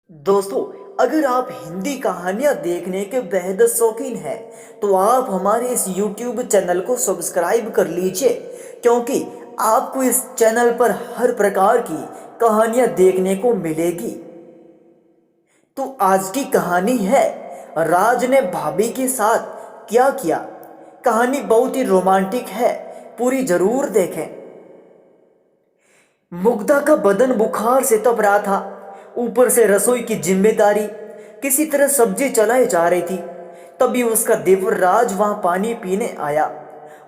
दोस्तों, अगर आप हिंदी कहानियाँ देखने के बेहद शौकीन हैं, तो आप हमारे इस YouTube चैनल को सब्सक्राइब कर लीजिए, क्योंकि आपको इस चैनल पर हर प्रकार की कहानियाँ देखने को मिलेगी। तो आज की कहानी है राज ने भाभी के साथ क्या किया। कहानी बहुत ही रोमांटिक है, पूरी जरूर देखें। मुग्धा का बदन बुखार से तप रहा था। ऊपर से रसोई की जिम्मेदारी, किसी तरह सब्जी चलाई जा रही थी। तभी उसका देवर राज वहां पानी पीने आया।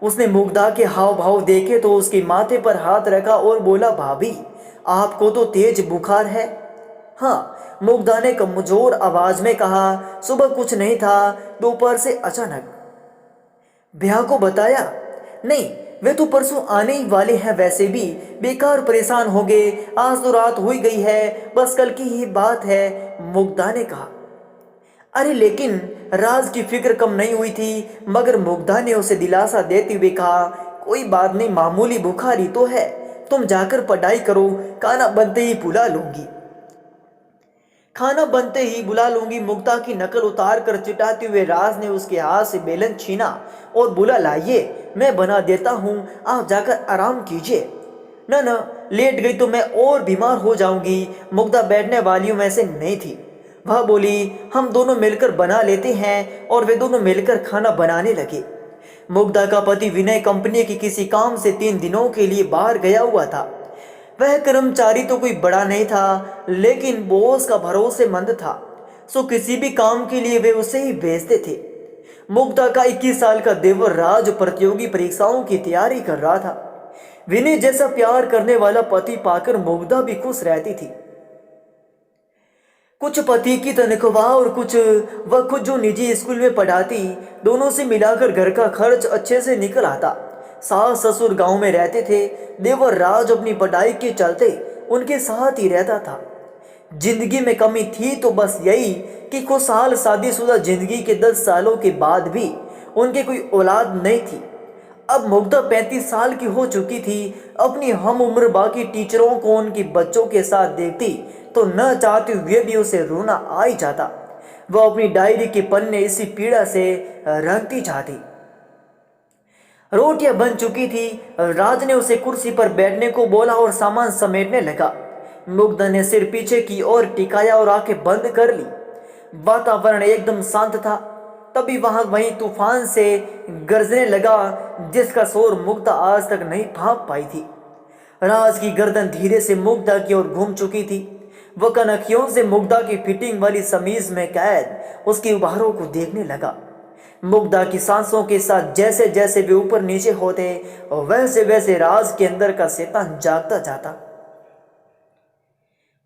उसने मुग्धा के हाव भाव देखे तो उसके माथे पर हाथ रखा और बोला, भाभी, आपको तो तेज बुखार है। हाँ, मुग्धा ने कमजोर आवाज में कहा, सुबह कुछ नहीं था, दोपहर से अचानक। ब्याह को बताया? नहीं, वे तो परसों आने ही वाले हैं। वैसे भी बेकार परेशान हो गए, आज तो रात हो ही गई है, बस कल की ही बात है, मुग्धा ने कहा। अरे लेकिन राज की फिक्र कम नहीं हुई थी, मगर मुग्धा ने उसे दिलासा देते हुए कहा, कोई बात नहीं, मामूली बुखारी तो है, तुम जाकर पढ़ाई करो, खाना बनते ही बुला लूंगी। खाना बनते ही बुला लूंगी। मुग्धा की नकल उतार कर चिटाते हुए राज ने उसके हाथ से बेलन छीना और बोला, लाइए, मैं बना देता हूं, आप जाकर आराम कीजिए। न न, लेट गई तो मैं और बीमार हो जाऊंगी। मुग्धा बैठने वालियों में से नहीं थी। वह बोली, हम दोनों मिलकर बना लेते हैं। और वे दोनों मिलकर खाना बनाने लगे। मुग्धा का पति विनय कंपनी के किसी काम से 3 दिनों के लिए बाहर गया हुआ था। वह कर्मचारी तो कोई बड़ा नहीं था, लेकिन बॉस का भरोसेमंद था, सो किसी भी काम के लिए वे उसे ही भेजते थे। मुग्धा का 21 साल का देवर राज प्रतियोगी परीक्षाओं की तैयारी कर रहा था। विनय जैसा प्यार करने वाला पति पाकर मुग्धा भी खुश रहती थी। कुछ पति की तनख्वाह और कुछ वह खुद जो निजी स्कूल में पढ़ाती, दोनों से मिलाकर घर का खर्च अच्छे से निकल आता। सास ससुर गांव में रहते थे। देवर राज अपनी पढ़ाई के चलते उनके साथ ही रहता था। जिंदगी में कमी थी तो बस यही कि खुशहाल शादीशुदा जिंदगी के 10 सालों के बाद भी उनके कोई औलाद नहीं थी। अब मुग्धा 35 साल की हो चुकी थी। अपनी हम उम्र बाकी टीचरों को उनके बच्चों के साथ देखती तो न चाहते हुए भी उसे रोना आ ही जाता। वह अपनी डायरी के पन्ने इसी पीड़ा से रंगती जाती। रोटियां बन चुकी थी। राज ने उसे कुर्सी पर बैठने को बोला और सामान समेटने लगा। मुग्धा ने सिर पीछे की ओर टिकाया और आंखें बंद कर ली। वातावरण एकदम शांत था। तभी वहीं तूफान से गरजने लगा, जिसका शोर मुग्धा आज तक नहीं भांप पाई थी। राज की गर्दन धीरे से मुग्धा की ओर घूम चुकी थी। वह कनखियों से मुग्धा की फिटिंग वाली समीज में कैद उसके उभारों को देखने लगा। मुग्धा की सांसों के साथ जैसे जैसे वे ऊपर नीचे होते, वैसे वैसे राज के अंदर का शैतान जागता जाता।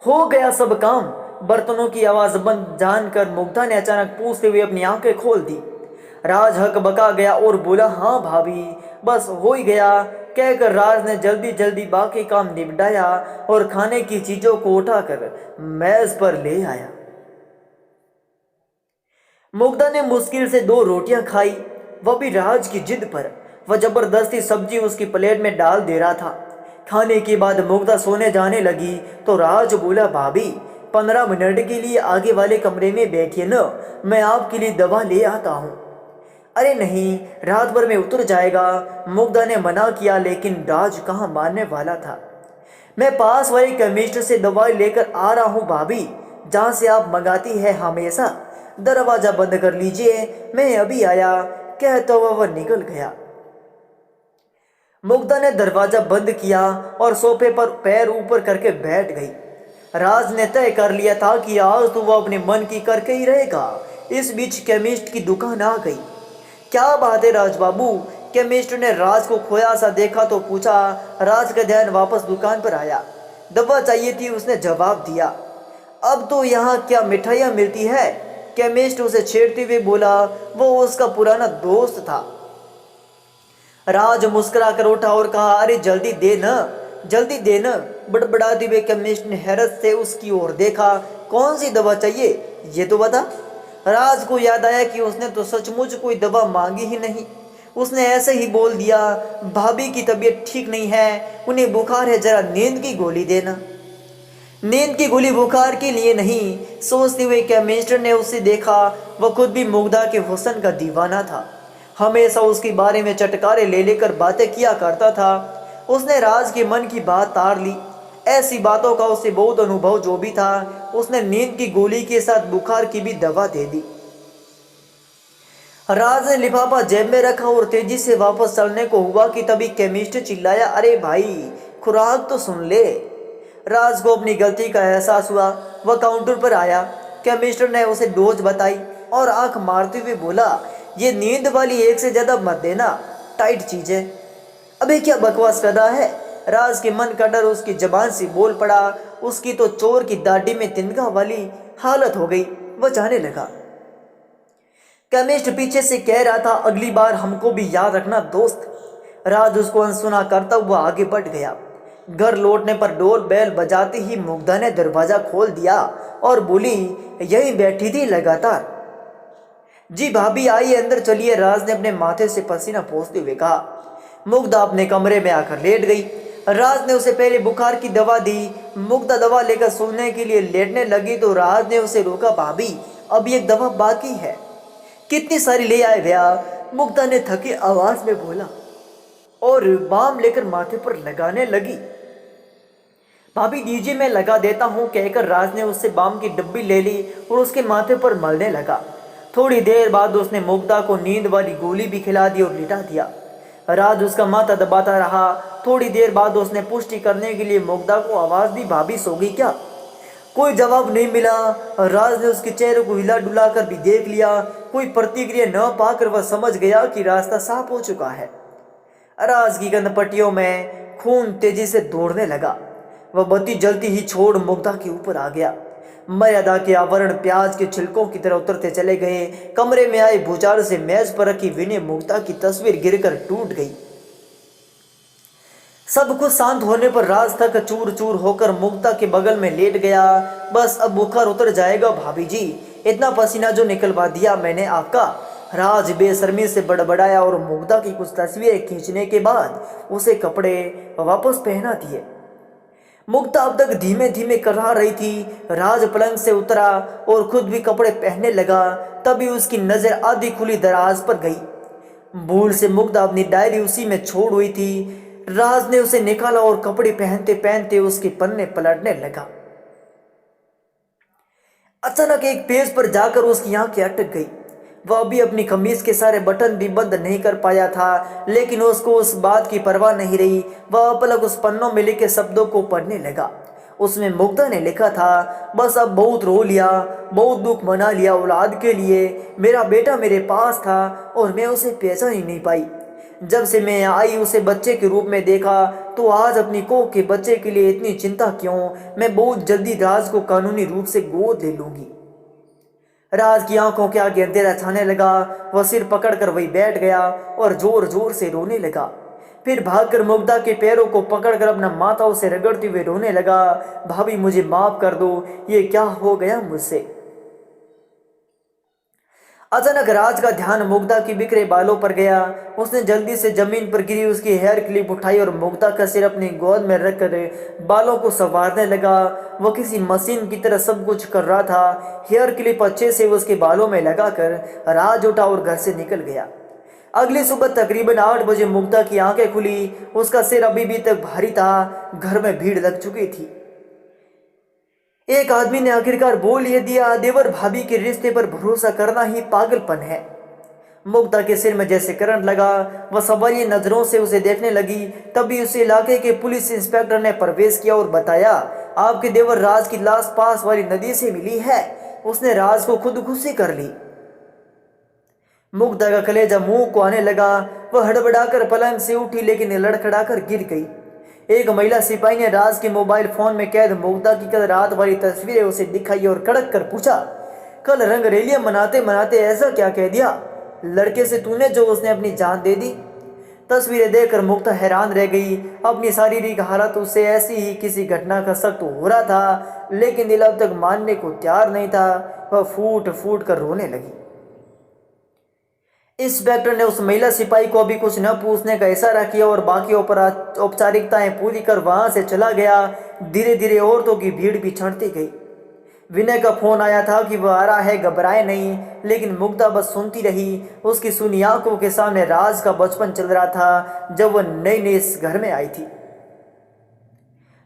हो गया सब काम। बर्तनों की आवाज बंद जानकर मुग्धा ने अचानक पूछते हुए अपनी आंखें खोल दी। राज हकबका गया और बोला, हाँ भाभी, बस हो ही गया, कहकर राज ने जल्दी जल्दी बाकी काम निपटाया और खाने की चीजों को उठाकर मेज पर ले आया। मुग्धा ने मुश्किल से 2 रोटियां खाई, वह भी राज की जिद पर। वह जबरदस्ती सब्जी उसकी प्लेट में डाल दे रहा था। खाने के बाद मुग्धा सोने जाने लगी तो राज बोला, भाभी, 15 मिनट के लिए आगे वाले कमरे में बैठिए न, मैं आपके लिए दवा ले आता हूँ। अरे नहीं, रात भर में उतर जाएगा, मुग्धा ने मना किया, लेकिन राज कहाँ मानने वाला था। मैं पास वाले केमिस्ट से दवाई लेकर आ रहा हूँ भाभी, जहाँ से आप मंगाती है हमेशा। दरवाजा बंद कर लीजिए, मैं अभी आया, कहता हुआ वह निकल गया। मुग्धा ने दरवाजा बंद किया और सोफे पर पैर ऊपर करके बैठ गई। राज ने तय कर लिया था कि आज तो वह अपने मन की करके ही रहेगा। इस बीच केमिस्ट की दुकान आ गई। क्या बात है राज बाबू? केमिस्ट ने राज को खोया सा देखा तो पूछा। राज का ध्यान वापस दुकान पर आया। दवा चाहिए थी, उसने जवाब दिया। अब तो यहाँ क्या मिठाइयाँ मिलती है? केमिस्ट उसे छेड़ते हुए बोला। वो उसका पुराना दोस्त था। राज मुस्कुरा कर उठा और कहा, अरे जल्दी दे न, जल्दी दे न। बड़बड़ाते हुए केमिस्ट ने हैरत से उसकी ओर देखा। कौन सी दवा चाहिए ये तो बता। राज को याद आया कि उसने तो सचमुच कोई दवा मांगी ही नहीं। उसने ऐसे ही बोल दिया, भाभी की तबीयत ठीक नहीं है, उन्हें बुखार है, जरा नींद की गोली देना। नींद की गोली बुखार के लिए नहीं, सोचते हुए केमिस्टर ने उसे देखा। वह खुद भी मुग्धा के हुस्न का दीवाना था। हमेशा उसके बारे में चटकारे ले लेकर बातें किया करता था। उसने राज के मन की बात तार ली। ऐसी बातों का उसे बहुत अनुभव जो भी था। उसने नींद की गोली के साथ बुखार की भी दवा दे दी। राज ने लिफाफा जेब में रखा और तेजी से वापस चलने को हुआ कि तभी केमिस्ट चिल्लाया, अरे भाई, खुराक तो सुन ले। राज को अपनी गलती का एहसास हुआ। वह काउंटर पर आया। केमिस्टर ने उसे डोज बताई और आंख मारते हुए बोला, ये नींद वाली एक से ज्यादा मत देना, टाइट चीज है। अबे क्या बकवास कर रहा है। राज के मन का डर उसकी जबान से बोल पड़ा। उसकी तो चोर की दाढ़ी में तिनका वाली हालत हो गई। वह जाने लगा। केमिस्ट पीछे से कह रहा था, अगली बार हमको भी याद रखना दोस्त। राज उसको अनसुना करता हुआ आगे बढ़ गया। घर लौटने पर डोर बेल बजाते ही मुग्धा ने दरवाजा खोल दिया और बोली, यहीं बैठी थी लगातार। जी भाभी, आइए अंदर चलिए, राज ने अपने माथे से पसीना पोंछते हुए कहा। मुग्धा अपने कमरे में आकर लेट गई। राज ने उसे पहले बुखार की दवा दी। मुग्धा दवा लेकर सोने के लिए लेटने लगी तो राज ने उसे रोका, भाभी अभी एक दवा बाकी है। कितनी सारी ले आए भैया, मुग्धा ने थकी आवाज में बोला और बाम लेकर माथे पर लगाने लगी। भाभी दीजिए, मैं लगा देता हूँ, कहकर राज ने उससे बाम की डब्बी ले ली और उसके माथे पर मलने लगा। थोड़ी देर बाद उसने मुग्धा को नींद वाली गोली भी खिला दी और लिटा दिया। राज उसका माथा दबाता रहा। थोड़ी देर बाद उसने पुष्टि करने के लिए मुग्धा को आवाज दी, भाभी सो गई क्या? कोई जवाब नहीं मिला। राज ने उसके चेहरे को हिला डुला कर भी देख लिया। कोई प्रतिक्रिया न पाकर वह समझ गया कि रास्ता साफ हो चुका है। राज की कनपट्टियों में खून तेजी से दौड़ने लगा। वह बत्ती जलती ही छोड़ मुग्धा के ऊपर आ गया। मर्यादा के आवरण प्याज के छिलकों की तरह उतरते चले गए। कमरे में आए भूचाल से मेज पर रखी विनय मुग्धा की तस्वीर गिरकर टूट गई। सब कुछ शांत होने पर राज तक चूर चूर होकर मुग्धा के बगल में लेट गया। बस अब बुखार उतर जाएगा भाभी जी, इतना पसीना जो निकलवा दिया मैंने आपका। राज बेशर्मी से बड़बड़ाया और मुग्धा की कुछ तस्वीरें खींचने के बाद उसे कपड़े वापस पहना दिए। मुग्धा अब तक धीमे धीमे करहा रही थी। राज पलंग से उतरा और खुद भी कपड़े पहनने लगा। तभी उसकी नजर आधी खुली दराज पर गई। भूल से मुग्धा अपनी डायरी उसी में छोड़ हुई थी। राज ने उसे निकाला और कपड़े पहनते पहनते उसके पन्ने पलटने लगा। अचानक एक पेज पर जाकर उसकी आंखें अटक गई। वह अभी अपनी कमीज के सारे बटन भी बंद नहीं कर पाया था, लेकिन उसको उस बात की परवाह नहीं रही। वह अपलक उस पन्नों में लिखे शब्दों को पढ़ने लगा। उसमें मुग्धा ने लिखा था, बस अब बहुत रो लिया, बहुत दुख मना लिया औलाद के लिए। मेरा बेटा मेरे पास था और मैं उसे पहचान ही नहीं पाई। जब से मैं आई उसे बच्चे के रूप में देखा, तो आज अपनी कोख के बच्चे के लिए इतनी चिंता क्यों? मैं बहुत जल्दी राज को कानूनी रूप से गोद ले लूंगी। राज की आंखों के आगे अंधेरा छाने लगा। वह सिर पकड़कर वही बैठ गया और जोर जोर से रोने लगा। फिर भागकर मुग्धा के पैरों को पकड़कर अपना माथा उसे रगड़ते हुए रोने लगा, भाभी मुझे माफ कर दो, ये क्या हो गया मुझसे। अचानक राज का ध्यान मुग्धा की बिखरे बालों पर गया। उसने जल्दी से जमीन पर गिरी उसकी हेयर क्लिप उठाई और मुग्धा का सिर अपनी गोद में रखकर बालों को संवारने लगा। वह किसी मशीन की तरह सब कुछ कर रहा था। हेयर क्लिप अच्छे से उसके बालों में लगाकर राज उठा और घर से निकल गया। अगली सुबह तकरीबन 8 बजे मुग्धा की आंखें खुली। उसका सिर अभी भी तक भारी था। घर में भीड़ लग चुकी थी। एक आदमी ने आखिरकार बोल ये दिया, देवर भाभी के रिश्ते पर भरोसा करना ही पागलपन है। मुग्धा के सिर में जैसे करंट लगा। वह सवालिया नजरों से उसे देखने लगी। तभी उस इलाके के पुलिस इंस्पेक्टर ने प्रवेश किया और बताया, आपके देवर राज की लाश पास वाली नदी से मिली है। उसने राज को खुदकुशी कर ली। मुग्धा का कलेजा मुंह को आने लगा। वह हड़बड़ाकर पलंग से उठी, लेकिन लड़खड़ाकर गिर गई। एक महिला सिपाही ने राज के मोबाइल फोन में कैद मुग्धा की कल रात वाली तस्वीरें उसे दिखाई और कड़क कर पूछा, कल रंगरेलियां मनाते मनाते ऐसा क्या कह दिया लड़के से तूने जो उसने अपनी जान दे दी। तस्वीरें देखकर मुग्धा हैरान रह गई। अपनी शारीरिक हालत उससे ऐसी ही किसी घटना का शक तो हो रहा था, लेकिन दिल अब तक मानने को तैयार नहीं था। वह फूट फूट कर रोने लगी। इंस्पेक्टर ने उस महिला सिपाही को अभी कुछ न पूछने का इशारा किया और बाकी औपचारिकताएं पूरी कर वहां से चला गया। धीरे धीरे औरतों की भीड़ भी छंटती गई। विनय का फोन आया था कि वह आ रहा है, घबराए नहीं, लेकिन मुग्धा बस सुनती रही। उसकी सुनी आंखों के सामने राज का बचपन चल रहा था जब वह नई नई इस घर में आई थी।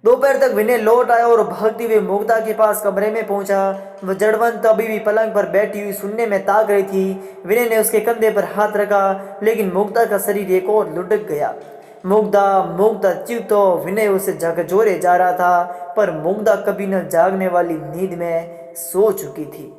दोपहर तक विनय लौट आया और भागती हुई मुग्धा के पास कमरे में पहुंचा। वह जड़वंत अभी भी पलंग पर बैठी हुई सुनने में ताक रही थी। विनय ने उसके कंधे पर हाथ रखा, लेकिन मुग्धा का शरीर एक और लुढ़क गया। मुग्धा मुग्धा चिव तो विनय उसे झकझोरे जा रहा था, पर मुग्धा कभी न जागने वाली नींद में सो चुकी थी।